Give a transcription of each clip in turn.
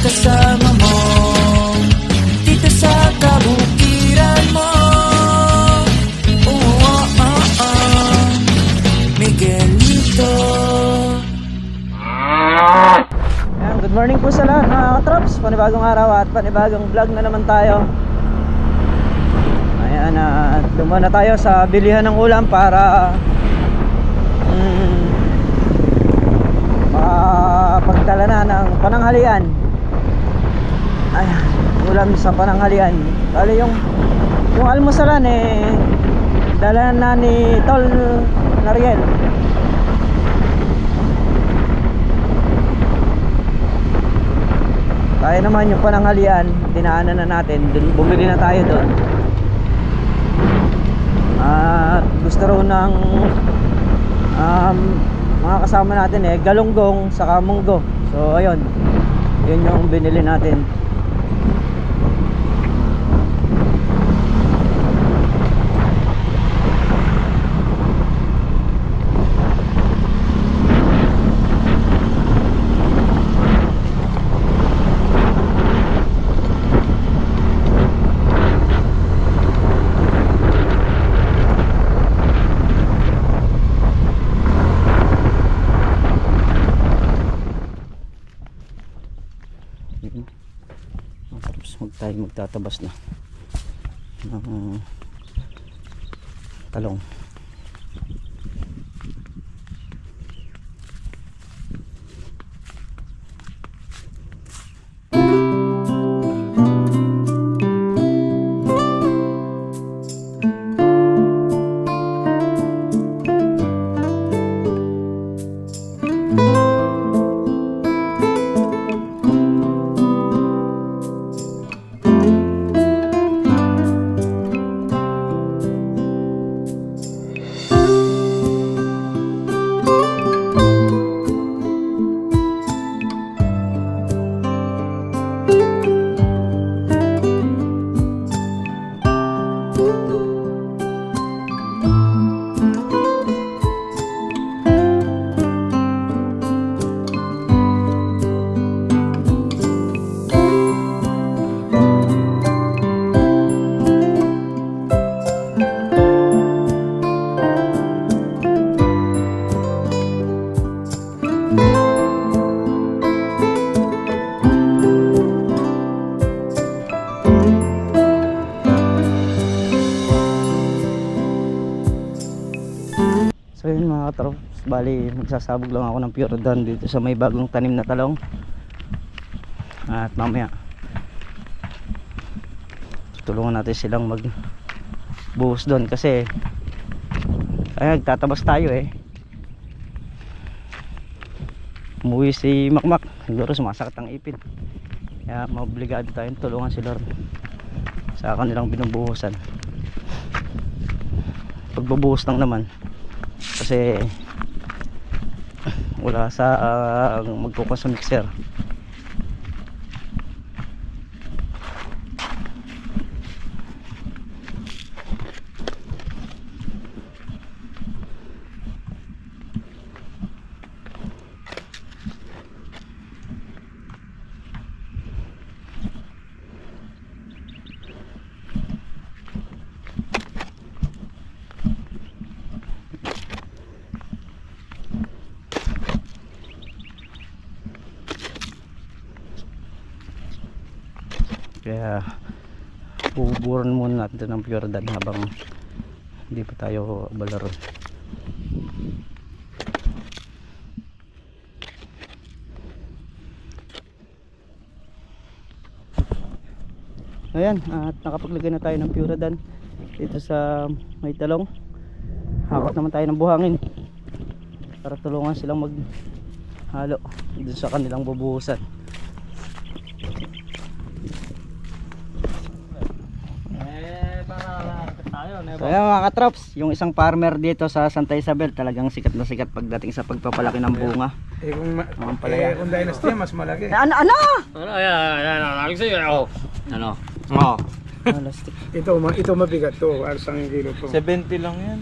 kasama mo dito sa kabukiran mo. Miguelito. Ayan, good morning po sa lahat mga katrops. Panibagong araw at panibagong vlog na naman tayo. Ayan, dumaan na tayo sa bilihan ng ulam para makapagdala na ng pananghalian. Ayan, ulam sa pananghalian. Bali yung almusalan dala na ni Tol Nariel. Kaya naman yung pananghalian, dinaanan na natin, bumili na tayo doon. At gusto raw ng mga kasama natin galunggong saka munggo. So ayun, yun yung binili natin. Tayo magtatabas na ng talong. So yun mga katrops, bali magsasabog lang ako ng pure down dito sa may bagong tanim na talong. At mamaya tutulungan natin silang magbuhos doon kasi ay tatabas tayo umuwi si Makmak, siguro sumasakit ang ipin, kaya maobligado tayong tulungan sila sa kanilang binubuhusan. Pagbubuhos lang naman kasi wala sa magkukuha sa mixer. Kaya buburan muna natin ng pure dad habang hindi pa tayo balaro. Ayan, at nakapaglagay na tayo ng pure dad dito sa may talong. Hawak naman tayo ng buhangin para tulungan silang maghalo dito sa kanilang bubuhusan. So ayan mga katrops, yung isang farmer dito sa Santa Isabel talagang sikat na sikat pagdating sa pagpapalaki ng bunga. Kung dynasty mas malaki. Ano? Ano? Plastic. Ito mabigat to, arsang kilo to. 70 lang yan.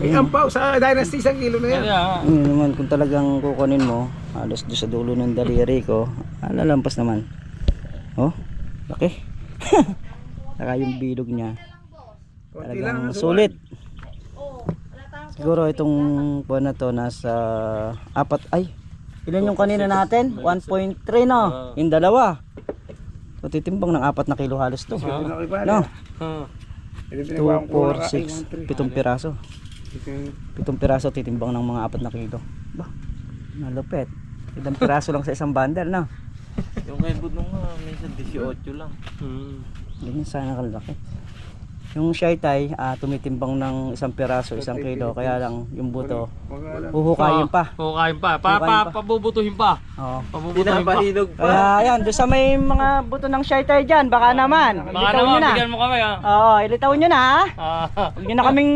May ampaw sa dynasty 1 kilo na yan. Ano naman kung talagang kukunin mo, Halos doon sa dulo ng daliri ko. Lalampas naman. Oh, laki. Saka yung bilog niya. Konti lang. Talagang sulit. Siguro itong buwan na to nasa ilan yung kanina natin? 1.3 no? Yung dalawa. So titimbang ng 4 na kilo halos to. No? 2, 4, 6, 7 piraso. 7 piraso titimbang ng mga 4 na kilo. Ba, nalupit. 7 piraso lang sa isang bundle, no? Yung kay Budong nga, minsan 18 lang. Ganyan sana kalaki. Yung Shy Thai, tumitimbang ng 1 piraso, 1 kilo. Kaya lang yung buto, huhukayin pa. Hukayin pa. Pabubutuhin pa. Oo. Pabubutuhin pa. Kaya yan, doon sa may mga buto ng Shy Thai dyan, baka naman. Baka Ilitaw nyo naman, na. bigyan mo kami ha. Oo, ilitaw nyo na ha. Huwag nyo na kaming...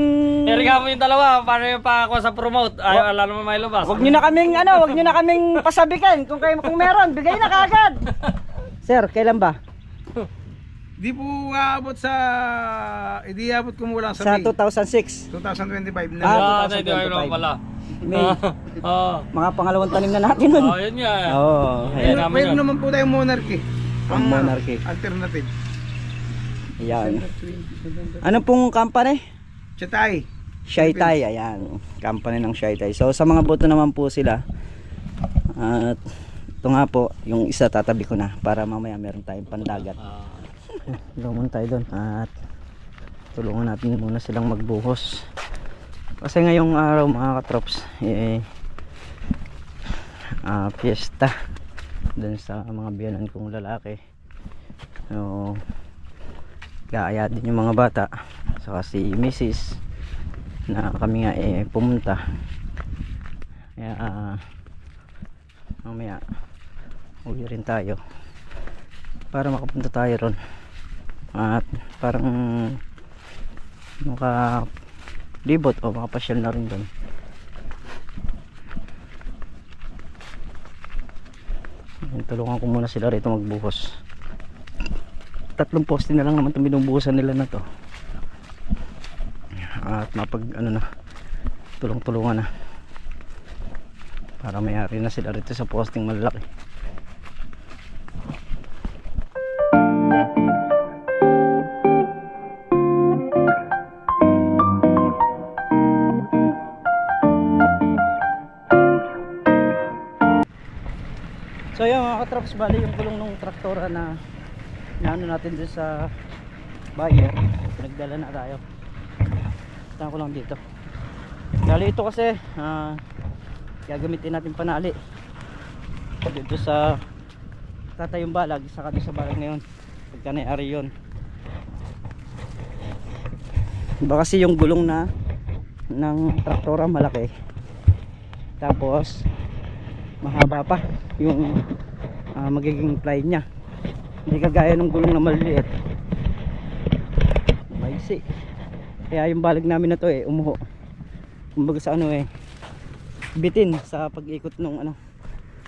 Erika mo yung dalawa, paano yung pa ako sa promote? Ay, alam mo may lubas. Huwag nyo na kaming, huwag nyo na kaming pasabikan. Kung meron, bigay na kagad. Sir, kailan ba? Di po aabot sa... Hindi aabot ko mula Sa sa May. 2006. 2025 na. Hindi, ayun pala. May, Oo. mga pangalawang tanim na natin nun. Oh, yun nga. Oo. Ayan namin Mayroon yun. naman po tayong monarchy. Ang monarchy. Alternative. Ayan. Ano pong company? Chatay. Shy Thai, ayan. Company ng Shy Thai. So sa mga boto naman po sila. At ito nga po, yung isa tatabi ko na para mamaya meron tayong pandagat. Lumon tayo doon at tulungan natin muna silang magbuhos. Kasi ngayong araw mga katrops, piyesta doon sa mga biyanan kong lalaki. So, gaaya din yung mga bata. Saka si Mrs. na kami nga pumunta. Kaya mamaya uwi rin tayo para makapunta tayo ron at parang makalibot o makapasyal na rin doon. Tulungan ko muna sila rito magbuhos. 3 poste na lang naman itong binubuhusan nila na to at tulong-tulungan na para mayari na sila rito sa posting malalaki. So yun mga katrops, bali yung gulong ng traktora na ano natin dun sa buyer, pinagdala na tayo. Taan ko lang dito. Bali ito kasi gagamitin natin panali dito sa tatayong balag, saka doon sa balag na yun pagka nayari yun. Iba kasi yung gulong na ng traktora malaki, tapos mahaba pa yung magiging ply nya, hindi kagaya ng gulong na maliliit, maiksi. Kaya yung balag namin na to umuho, kumbaga sa bitin sa pag-ikot ng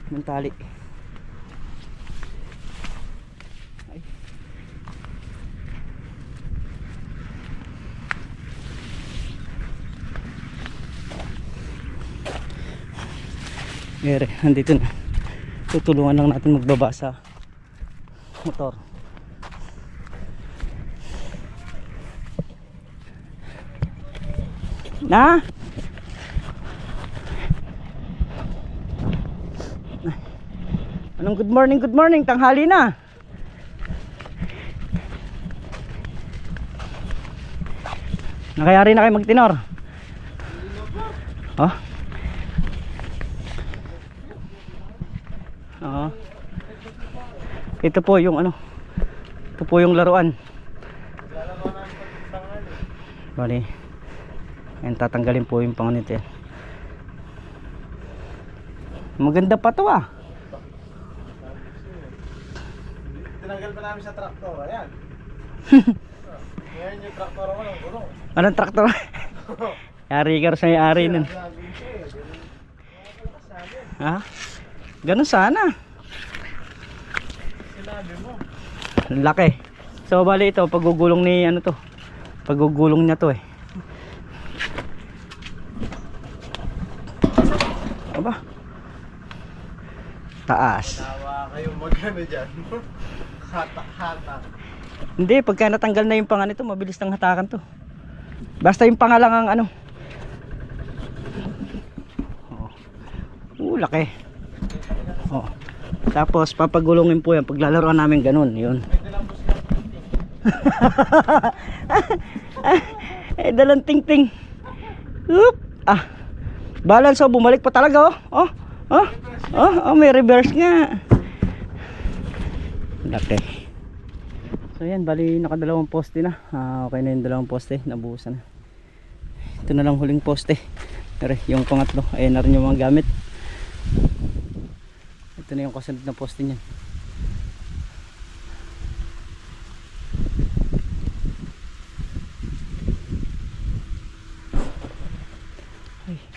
ng tali. Ay. Ere, nandito na. Tutulungan lang natin magbaba sa motor. Na? Anong good morning, tanghali na. Nakayari na kayo magtinor. Oh. Oo. Ito po yung ito po yung laruan. Bali. Ayan, tatanggalin po yung pangunit yan. Maganda pa to Tinanggal pa namin sa traktor, ayan. Ayan yung traktor mo ng gulong. Anong traktor? Yari ka sa may-ari nun. Ha? Ganun sana. Sinabi mo. Laki. So bali ito paggugulong ni paggugulong niya to Aba. taas. Tawa kayo magano dyan. Hatak-hatak. Hindi, pagka natanggal na yung panga nito, mabilis nang hatakan to. Basta yung panga lang ang ano. Laki. Oh. Tapos papagulungin po yan, paglalaroan namin ganun, yun. Dalang ting-ting. Oop. Balance, oh, bumalik pa talaga, oh. May reverse nga. Laki. So yan, bali nakadalawang poste na. Okay na yung dalawang poste, nabuhusan na. Ito na lang huling poste. Pero yung pangatlo, ayan na rin yung mga gamit. Ito na yung kasunod na poste niyan.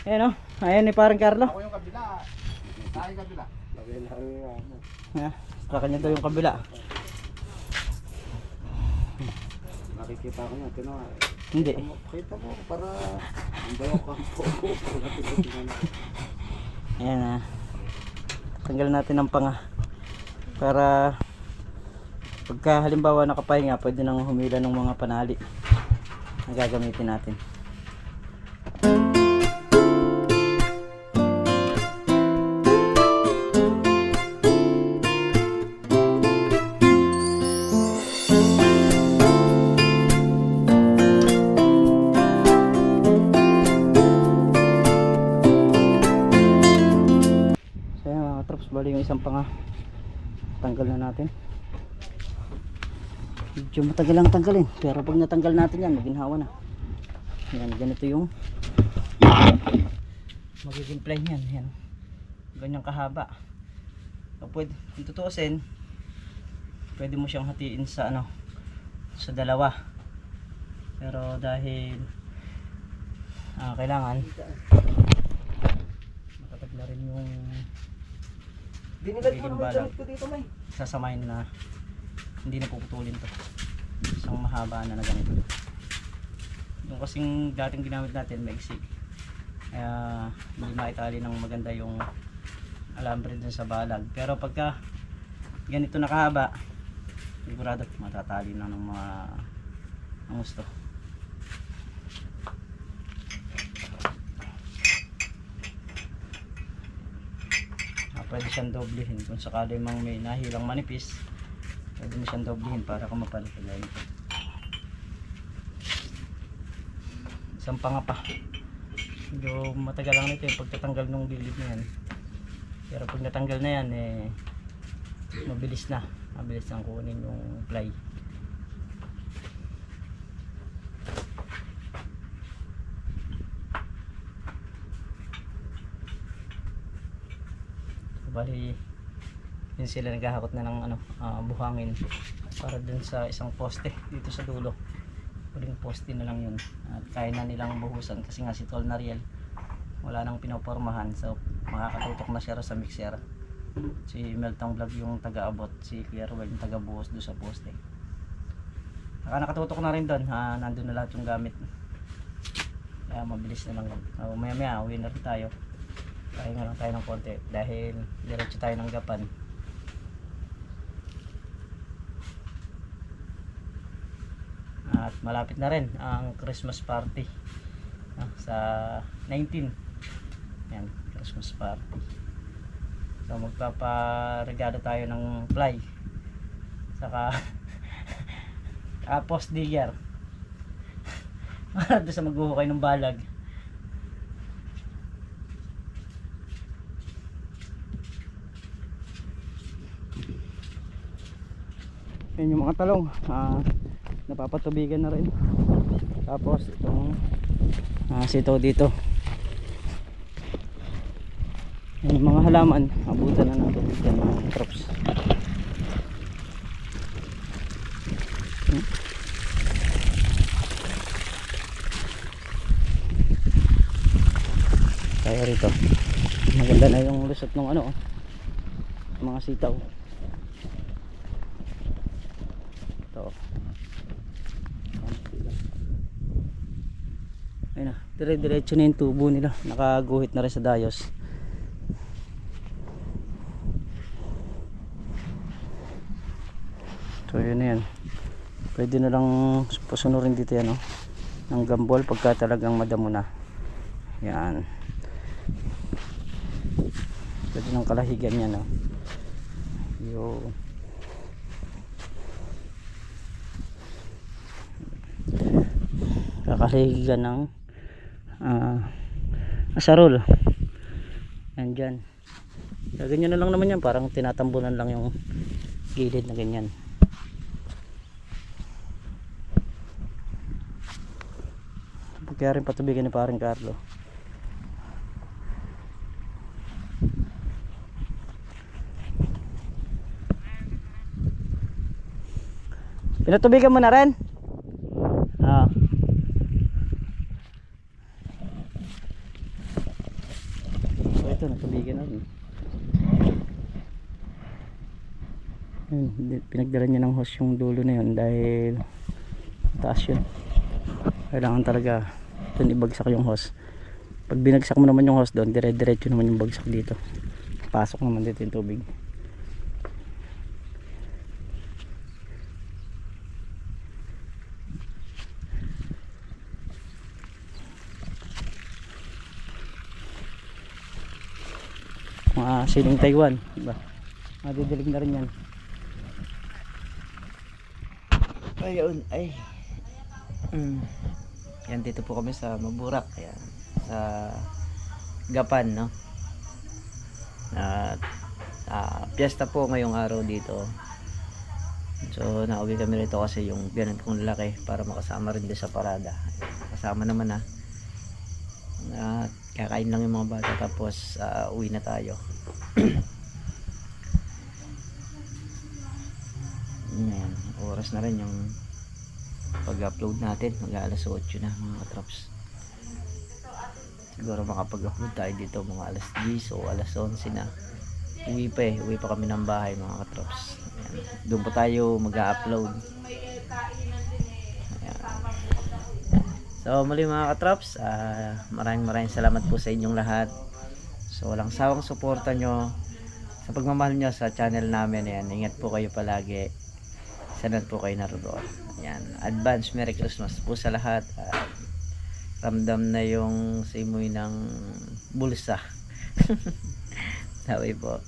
Ayan o, ayan ni parang Carlo. Ako yung kabila. Tayo kabila. Sa kanya daw yung kabila. Nakikita ko na, tinawa. Hindi. Kita mo para hindi ako kampo. Ayan na. Tanggal natin ang panga. Para pagka halimbawa nakapahinga, pwede nang humila ng mga panali na gagamitin natin. Bali yung isang panga tanggal na natin. Medyo matagal lang tanggalin, pero pag natanggal natin yan, maginhawa na. Yan, ganito yung magiging plane yan. Yan, ganyang kahaba. So, pwede, kung tutuusin, pwede mo siyang hatiin sa ano, sa dalawa. Pero dahil kailangan makatagla rin yung magiging balag, sasamayin na hindi na puputulin to. Isang mahaba na ganito. Yung kasing dating ginamit natin maiksi, kaya hindi maitali ng maganda yung alambre dun sa balag. Pero pagka ganito nakahaba, sigurado matatali na ng mga gusto. Pwede siyang doblehin kung sakali mang may nahilang manipis, pwede mo siyang doblehin para kumapalit agad. Isang panga pa, medyo matagal lang nito yung pagtatanggal ng gilid na yan, pero pag natanggal na yan mabilis nang kunin yung ply. Bali yun sila naghahakot na ng buhangin para dun sa isang poste dito sa dulo. Huling poste na lang yun at kaya na nilang buhusan kasi nga si Tol Nariel wala nang pinopormahan, so makakatutok na siya sa mixer. Si Meltong Vlog yung taga-abot, si Clear Well yung taga-buhos doon sa poste. Nakatutok na rin doon, nandun na lahat yung gamit, kaya mabilis na lang yun. Maya maya uwi na rin tayo. Pahinga lang tayo ng konti dahil diretso tayo ng Gapan. At malapit na rin ang Christmas party sa 19. Yan, Christmas party. So magpaparegalo tayo ng fly saka post digger para doon sa maghuhukay ng balag. Yan yung mga talong, napapatubigan na rin. Tapos itong sitaw dito. Yan yung mga halaman, abutan na ng tubig yan mga crops. Kaya rito maganda na yung lusot ng mga sitaw. Ayun na, dire-diretso na yung tubo nila, nakaguhit na rin sa dayos. So yun na yan. Pwede na lang pasunurin dito yan, oh, ng gambol pagka talagang madamo na. Yan. Pwede ng kalahigan yan, oh. Yo. Kakalahigan ng asarol. Yan dyan. Ganyan na lang naman yan, parang tinatambunan lang yung gilid na ganyan. Kaya rin patubigan ni paring Carlo. Pinatubigan mo na rin? Ah. So ito, natubigan na rin. Pinagdala niya ng hose yung dulo na yun dahil taas yun. Kailangan talaga doon ibagsak yung hose. Pag binagsak mo naman yung hose doon, dire-diretso naman yung bagsak dito. Pasok naman dito yung tubig. Mga siling Taiwan, diba? Madidilig na rin yan. Ayun, ay. Yan, dito po kami sa Maburak. Ayan, sa Gapan, no? At piyesta po ngayong araw dito. So nauwi kami rito kasi yung ganun kong lalaki para makasama rin din sa parada. Kasama naman, ha. At kakain lang yung mga bata tapos uwi na tayo. Ayan, oras na rin yung pag-upload natin. Mag-alas 8 na mga katrops. Siguro makapag-upload tayo dito mga alas 10 o alas 11 na. Uwi pa kami ng bahay mga katrops. Ayan, doon pa tayo mag-upload. So muli mga katrops, maraming salamat po sa inyong lahat. So walang sawang suporta nyo sa pagmamahal nyo sa channel namin. Ayan, ingat po kayo palagi. Sana po kayo naroon. Ayan, advance Merry Christmas po sa lahat. Ramdam na yung simoy ng bulsa. Sabi po.